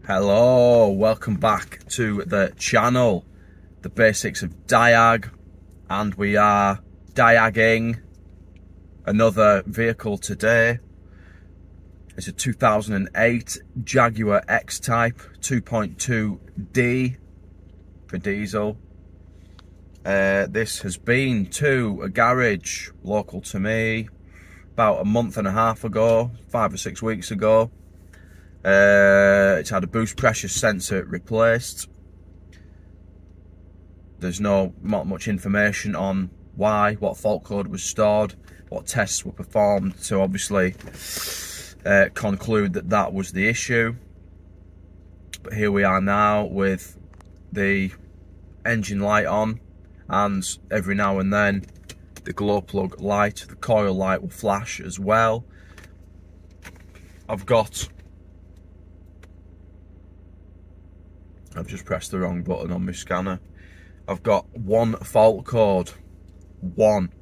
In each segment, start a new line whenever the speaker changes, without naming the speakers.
Hello, welcome back to the channel, the basics of Diag, and we are Diagging another vehicle today. It's a 2008 Jaguar X-Type 2.2D for diesel. This has been to a garage local to me about a month and a half ago, 5 or 6 weeks ago. It's had a boost pressure sensor replaced. There's not much information on why, what fault code was stored, what tests were performed to obviously conclude that that was the issue. But here we are now with the engine light on, and every now and then the glow plug light, the coil light will flash as well. I've just pressed the wrong button on my scanner. I've got one fault code, one.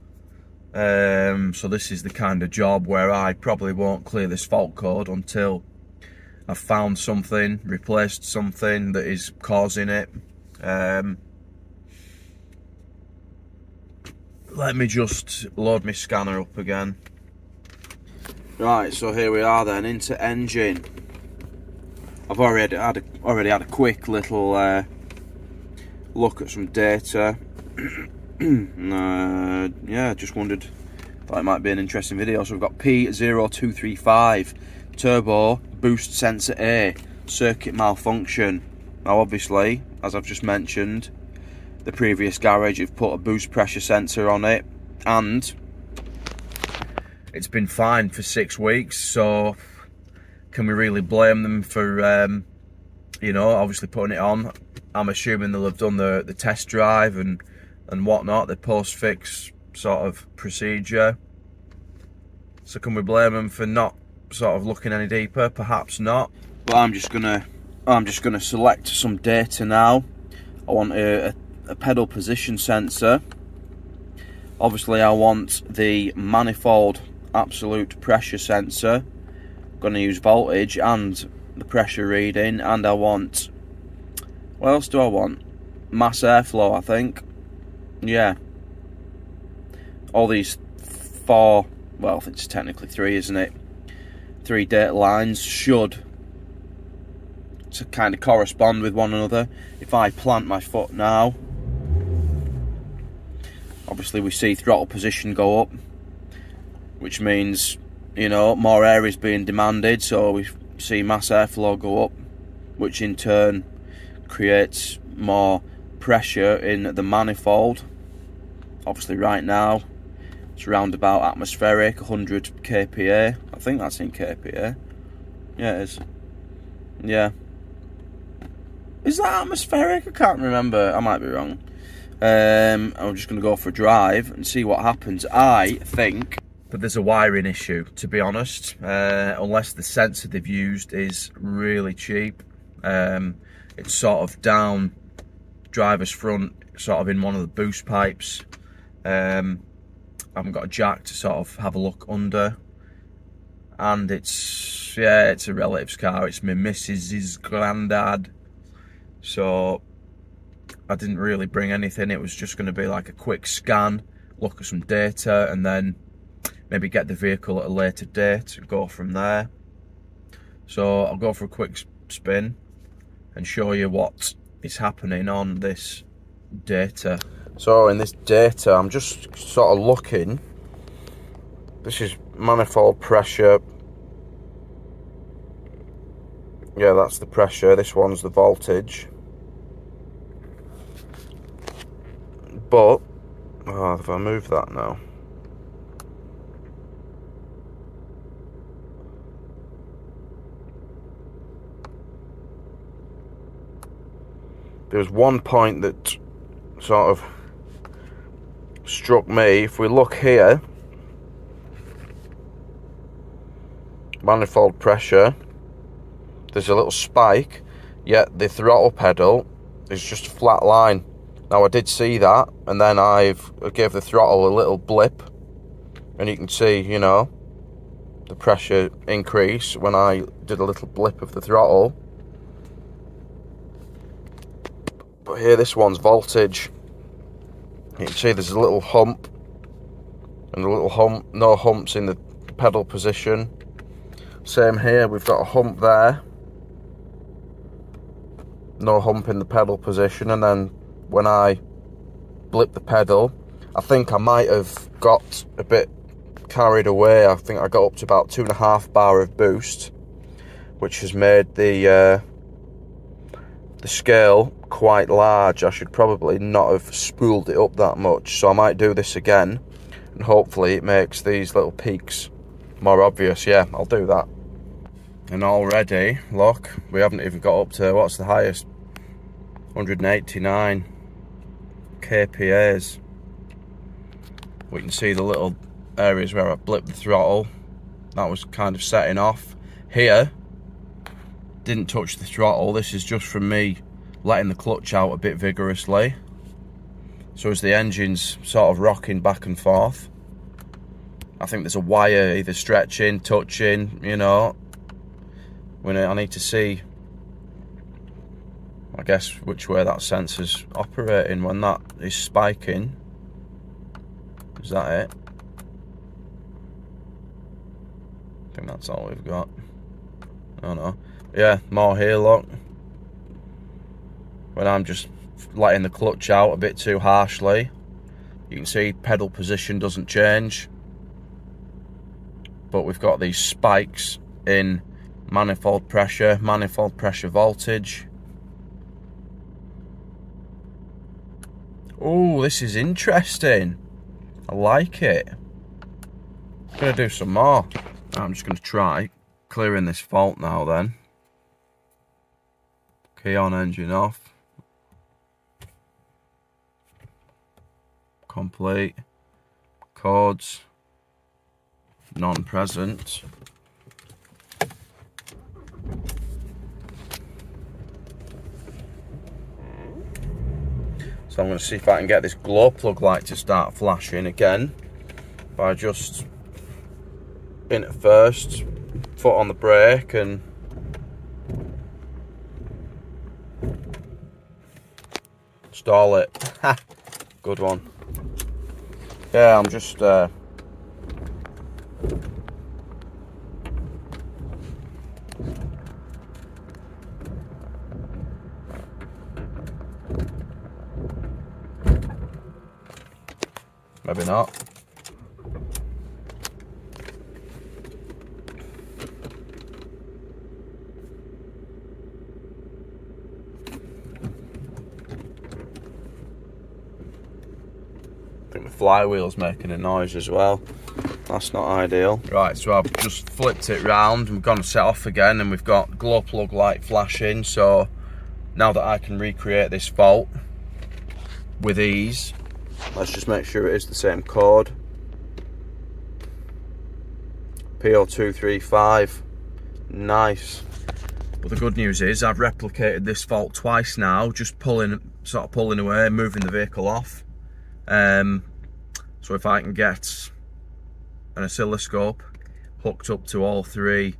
So this is the kind of job where I probably won't clear this fault code until I've found something, replaced something that is causing it. Let me just load my scanner up again. Right, so here we are then, into engine. I've already had a quick little look at some data. Yeah, just wondered that it might be an interesting video. So we've got P0235 turbo boost sensor A circuit malfunction. Now obviously, as I've just mentioned, the previous garage have put a boost pressure sensor on it, and it's been fine for 6 weeks. So can we really blame them for, you know, obviously putting it on? I'm assuming they'll have done the test drive and whatnot, the post-fix sort of procedure. So can we blame them for not sort of looking any deeper? Perhaps not. But I'm just gonna select some data now. I want a pedal position sensor. Obviously, I want the manifold absolute pressure sensor. Going to use voltage and the pressure reading, and I want, what else do I want? Mass airflow, I think. Yeah, all these four, well, it's technically 3, isn't it? 3 data lines should to kind of correspond with one another. If I plant my foot now, obviously we see throttle position go up, which means, you know, more air is being demanded, so we see mass airflow go up, which in turn creates more pressure in the manifold. Obviously right now it's around about atmospheric, 100 kPa. I think that's in kPa. Yeah, it is. Yeah. Is that atmospheric? I can't remember. I might be wrong. I'm just going to go for a drive and see what happens. I think but there's a wiring issue, to be honest, unless the sensor they've used is really cheap. It's sort of down driver's front, sort of in one of the boost pipes. I haven't got a jack to sort of have a look under, and it's a relative's car. It's my missus's granddad, so I didn't really bring anything. It was just going to be like a quick scan, look at some data, and then maybe get the vehicle at a later date and go from there. So I'll go for a quick spin and show you what is happening on this data. So in this data, I'm just sort of looking. This is manifold pressure. Yeah, that's the pressure. This one's the voltage. But, oh, if I move that now. There's one point that sort of struck me. If we look here, manifold pressure, there's a little spike, yet the throttle pedal is just a flat line. Now I did see that, and then I gave the throttle a little blip, and you can see, you know, the pressure increase when I did a little blip of the throttle. But here, this one's voltage. You can see there's a little hump, and a little hump, no humps in the pedal position. Same here, we've got a hump there, no hump in the pedal position, and then when I blip the pedal, I think I might have got a bit carried away. I think I got up to about 2.5 bar of boost, which has made the scale quite large. I should probably not have spooled it up that much, so I might do this again, and hopefully it makes these little peaks more obvious. Yeah, I'll do that. And already, look, we haven't even got up to, what's the highest? 189 kPAs. We can see the little areas where I blipped the throttle. That was kind of setting off. Here, didn't touch the throttle. This is just from me letting the clutch out a bit vigorously. So as the engine's sort of rocking back and forth, I think there's a wire either stretching, touching, you know. When I need to see, I guess, which way that sensor's operating when that is spiking. Is that it? I think that's all we've got. I don't know. Yeah, more here, look. When I'm just letting the clutch out a bit too harshly, you can see pedal position doesn't change. But we've got these spikes in manifold pressure voltage. Oh, this is interesting. I like it. I'm going to do some more. I'm just going to try clearing this fault now then. Key on, engine off. Complete. Codes. Non-present. So I'm going to see if I can get this glow plug light to start flashing again by just in at first, foot on the brake, and stall it. Good one. Yeah, I'm just maybe not. I think the flywheel's making a noise as well. That's not ideal. Right, so I've just flipped it round and we've gone to set off again, and we've got glow plug light flashing. So now that I can recreate this fault with ease, let's just make sure it is the same code. P0235. Nice. But the good news is I've replicated this fault twice now, just pulling away, moving the vehicle off. So if I can get an oscilloscope hooked up to all 3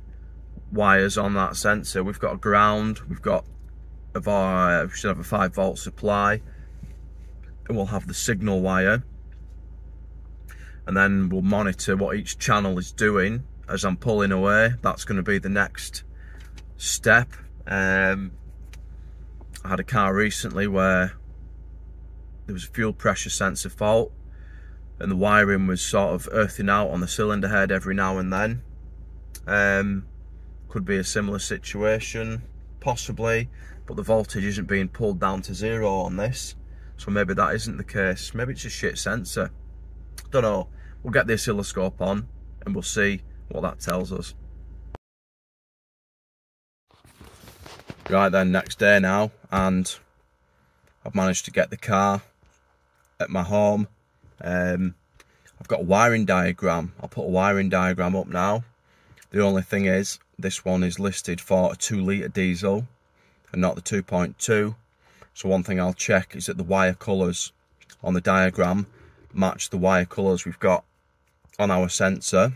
wires on that sensor, we've got a ground, we should have a 5-volt supply, and we'll have the signal wire, and then we'll monitor what each channel is doing as I'm pulling away. That's going to be the next step. I had a car recently where there was a fuel pressure sensor fault, and the wiring was sort of earthing out on the cylinder head every now and then. Could be a similar situation, possibly, but the voltage isn't being pulled down to 0 on this. So maybe that isn't the case. Maybe it's a shit sensor. Don't know. We'll get the oscilloscope on and we'll see what that tells us. Right then, next day now, and I've managed to get the car at my home. I've got a wiring diagram. I'll put a wiring diagram up now. The only thing is, this one is listed for a 2-litre diesel and not the 2.2. So one thing I'll check is that the wire colours on the diagram match the wire colours we've got on our sensor.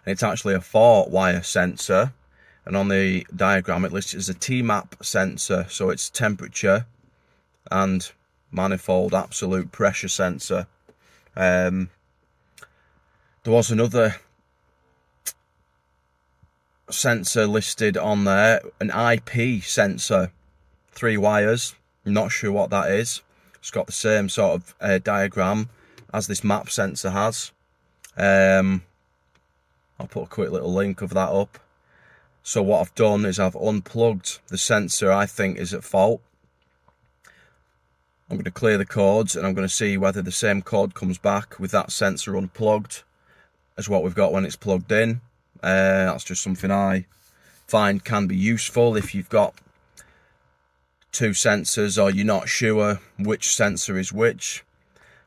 And it's actually a 4-wire sensor, and on the diagram it lists it as a T-map sensor, so it's temperature, and manifold absolute pressure sensor. There was another sensor listed on there, an IP sensor, 3 wires. I'm not sure what that is. It's got the same sort of diagram as this map sensor has. I'll put a quick little link of that up. So what I've done is I've unplugged the sensor I think is at fault. I'm going to clear the cords and I'm going to see whether the same cord comes back with that sensor unplugged as what we've got when it's plugged in. That's just something I find can be useful if you've got 2 sensors or you're not sure which sensor is which.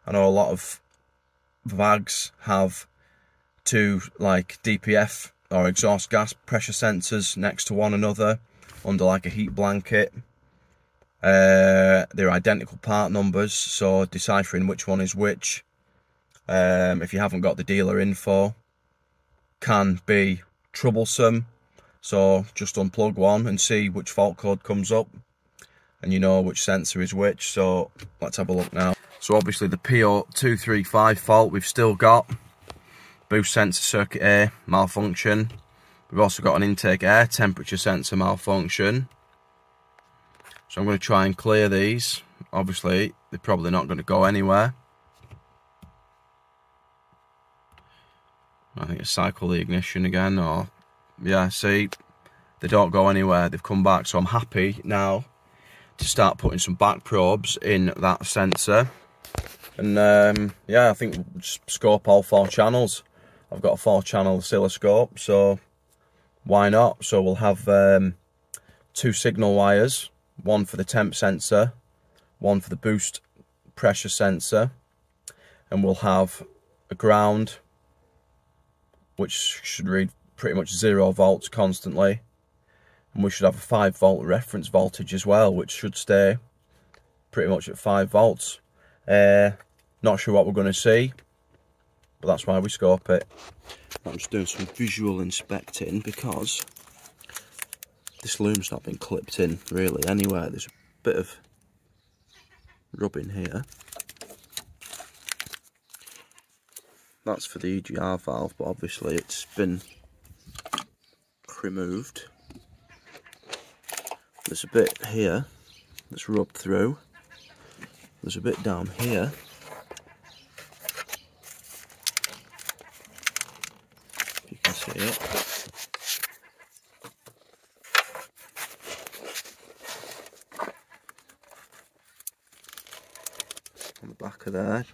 I know a lot of VAGs have 2 like DPF or exhaust gas pressure sensors next to one another under like a heat blanket. They're identical part numbers, so deciphering which one is which, if you haven't got the dealer info, can be troublesome. So just unplug one and see which fault code comes up, and you know which sensor is which. So let's have a look now. So obviously the P0235 fault, we've still got boost sensor circuit A malfunction. We've also got an intake air temperature sensor malfunction. So I'm going to try and clear these. Obviously they're probably not going to go anywhere. I think I cycle the ignition again, or yeah, see, they don't go anywhere, they've come back. So I'm happy now to start putting some back probes in that sensor. And yeah, I think we'll just scope all 4 channels. I've got a 4-channel oscilloscope, so why not? So we'll have 2 signal wires, one for the temp sensor, one for the boost pressure sensor, and we'll have a ground which should read pretty much 0 volts constantly, and we should have a 5 volt reference voltage as well, which should stay pretty much at 5 volts. Not sure what we're going to see, but that's why we scope it. I'm just doing some visual inspecting because this loom's not been clipped in really anywhere. There's a bit of rubbing here. That's for the EGR valve, but obviously it's been removed. There's a bit here that's rubbed through. There's a bit down here. You can see it. On the back of there.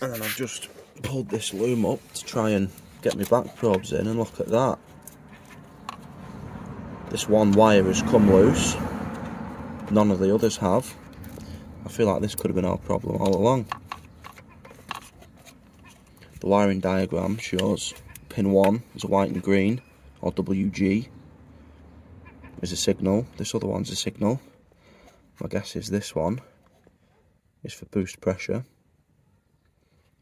And then I've just pulled this loom up to try and get my back probes in, and look at that. This one wire has come loose. None of the others have. I feel like this could have been our problem all along. The wiring diagram shows pin 1 is a white and green, or WG, is a signal. This other one's a signal. My guess is this one is for boost pressure.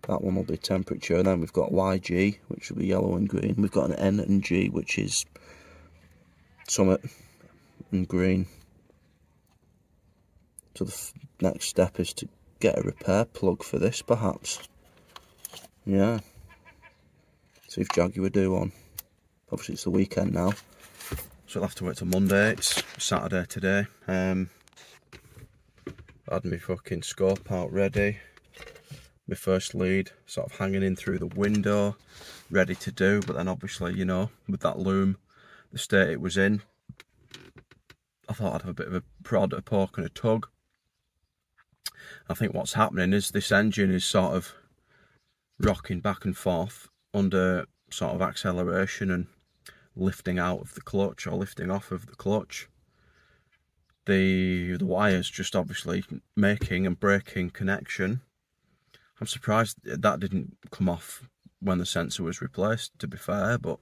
That one will be temperature. And then we've got YG, which will be yellow and green. We've got an N and G, which is summit and green. So the next step is to get a repair plug for this, perhaps. Yeah. See if Jaguar do one. Obviously it's the weekend now, so I'll have to wait till Monday. It's Saturday today. I had my fucking scope out ready. My first lead sort of hanging in through the window, ready to do. But then obviously, you know, with that loom, the state it was in, I thought I'd have a bit of a prod, a poke and a tug. I think what's happening is this engine is sort of rocking back and forth under sort of acceleration and lifting out of the clutch or lifting off of the clutch. The wire's just obviously making and breaking connection. I'm surprised that didn't come off when the sensor was replaced, to be fair, but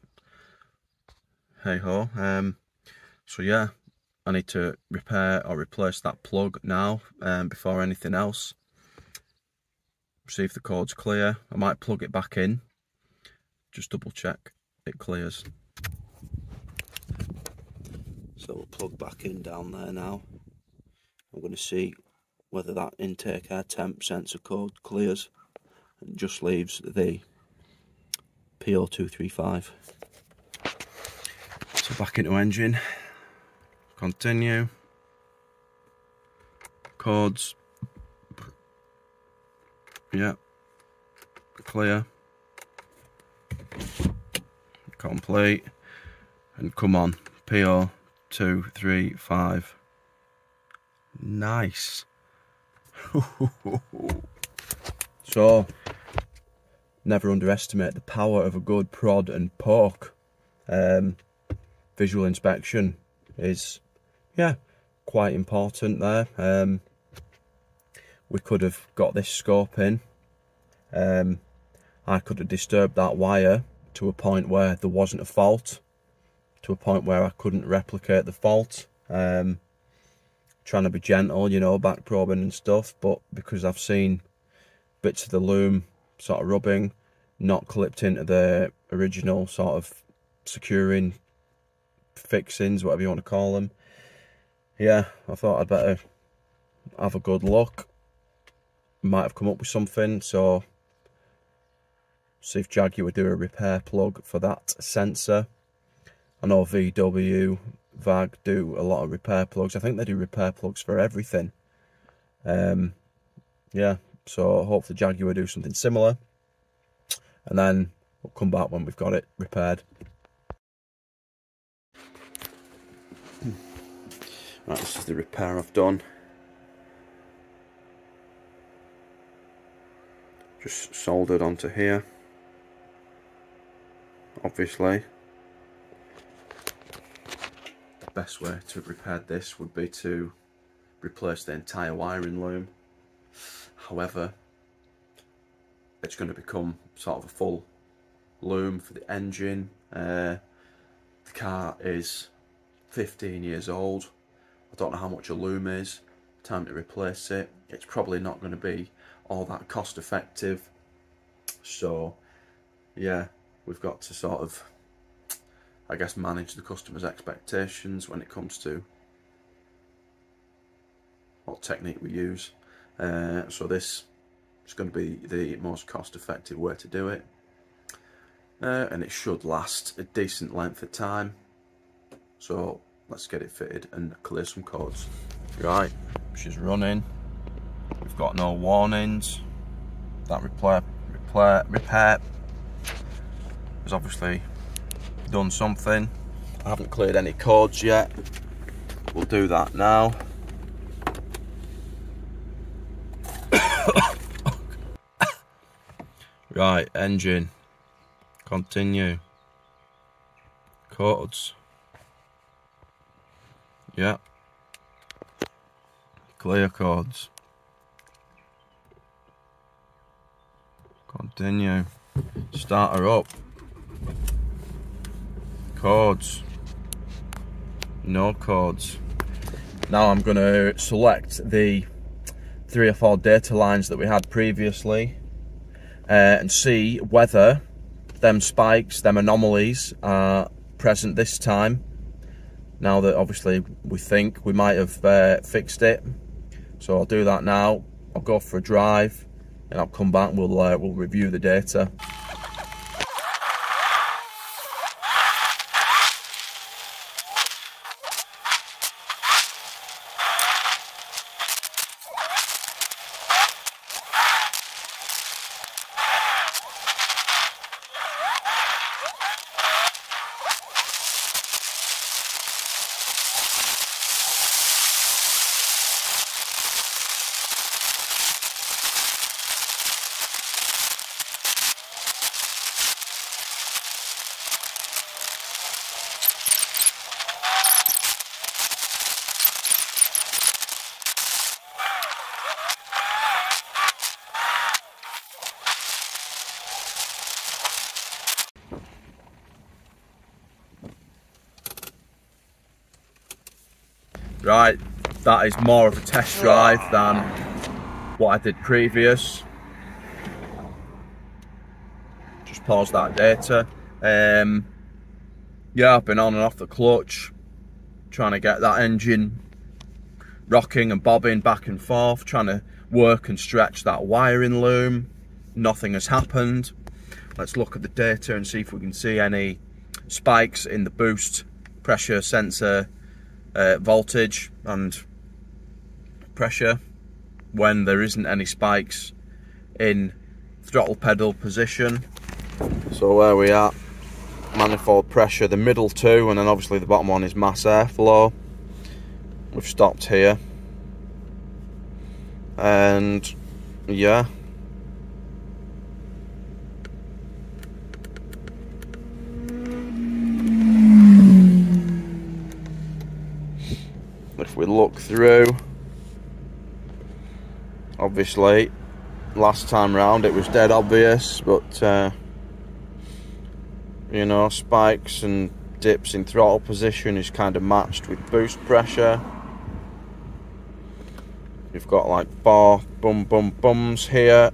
hey ho. So yeah, I need to repair or replace that plug now before anything else. See if the cord's clear. I might plug it back in, just double check it clears. So we'll plug back in down there now. I'm going to see whether that intake air temp sensor code clears and just leaves the P0235. So back into engine, continue, codes, yeah, clear, complete, and come on, P0235. Nice. So, never underestimate the power of a good prod and poke. Visual inspection is, yeah, quite important there. We could have got this scope in. I could have disturbed that wire to a point where there wasn't a fault, to a point where I couldn't replicate the fault. Trying to be gentle, you know, back probing and stuff, but because I've seen bits of the loom sort of rubbing, not clipped into the original sort of securing fixings, whatever you want to call them, yeah, I thought I'd better have a good look. Might have come up with something, so see if Jaguar would do a repair plug for that sensor. I know VW, VAG do a lot of repair plugs. I think they do repair plugs for everything. Yeah, so hopefully Jaguar will do something similar, and then we'll come back when we've got it repaired. Right, this is the repair I've done. Just soldered onto here, obviously. The best way to repair this would be to replace the entire wiring loom. However, it's going to become sort of a full loom for the engine. The car is 15 years old. I don't know how much a loom is. Time to replace it. It's probably not going to be all that cost effective. So yeah, we've got to sort of, I guess, manage the customer's expectations when it comes to what technique we use. So this is going to be the most cost effective way to do it, and it should last a decent length of time. So let's get it fitted and clear some codes. Right, she's running. We've got no warnings. That repair has obviously done something. I haven't cleared any codes yet. We'll do that now. Right, engine, continue, codes, yeah, clear codes, continue, start her up, codes, no codes. Now I'm going to select the 3 or 4 data lines that we had previously, and see whether them spikes, them anomalies are present this time. Now that obviously we think we might have fixed it. So I'll do that now. I'll go for a drive and I'll come back and we'll review the data. Right, that is more of a test drive than what I did previous. Just pause that data. Yeah, I've been on and off the clutch, trying to get that engine rocking and bobbing back and forth, trying to work and stretch that wiring loom. Nothing has happened. Let's look at the data and see if we can see any spikes in the boost pressure sensor voltage and pressure when there isn't any spikes in throttle pedal position. So where we at, manifold pressure, the middle two, and then obviously the bottom one is mass airflow. We've stopped here, and yeah, if we look through, obviously last time round it was dead obvious, but you know, spikes and dips in throttle position is kind of matched with boost pressure. You've got like 4 bums here,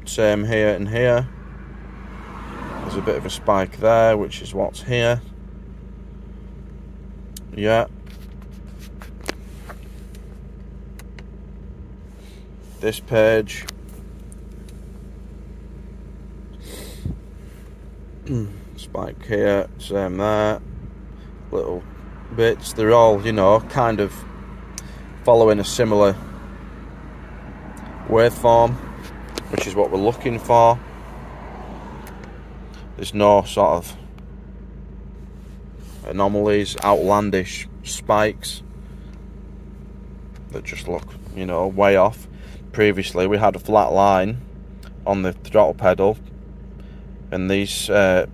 same here and here. There's a bit of a spike there, which is what's here. Yeah. This page. Spike here, same there. Little bits. They're all, you know, kind of following a similar waveform, which is what we're looking for. There's no sort of anomalies, outlandish spikes that just look, you know, way off. Previously we had a flat line on the throttle pedal, and these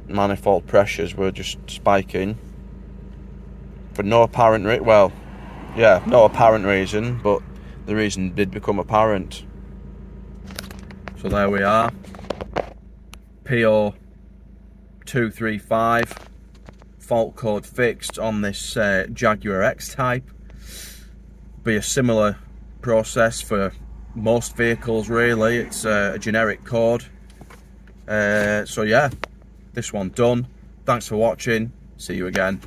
manifold pressures were just spiking for no apparent no apparent reason, but the reason did become apparent. So there we are, P0235, fault code fixed on this Jaguar X-Type. Be a similar process for most vehicles really, it's a generic code. So yeah, this one done. Thanks for watching, see you again.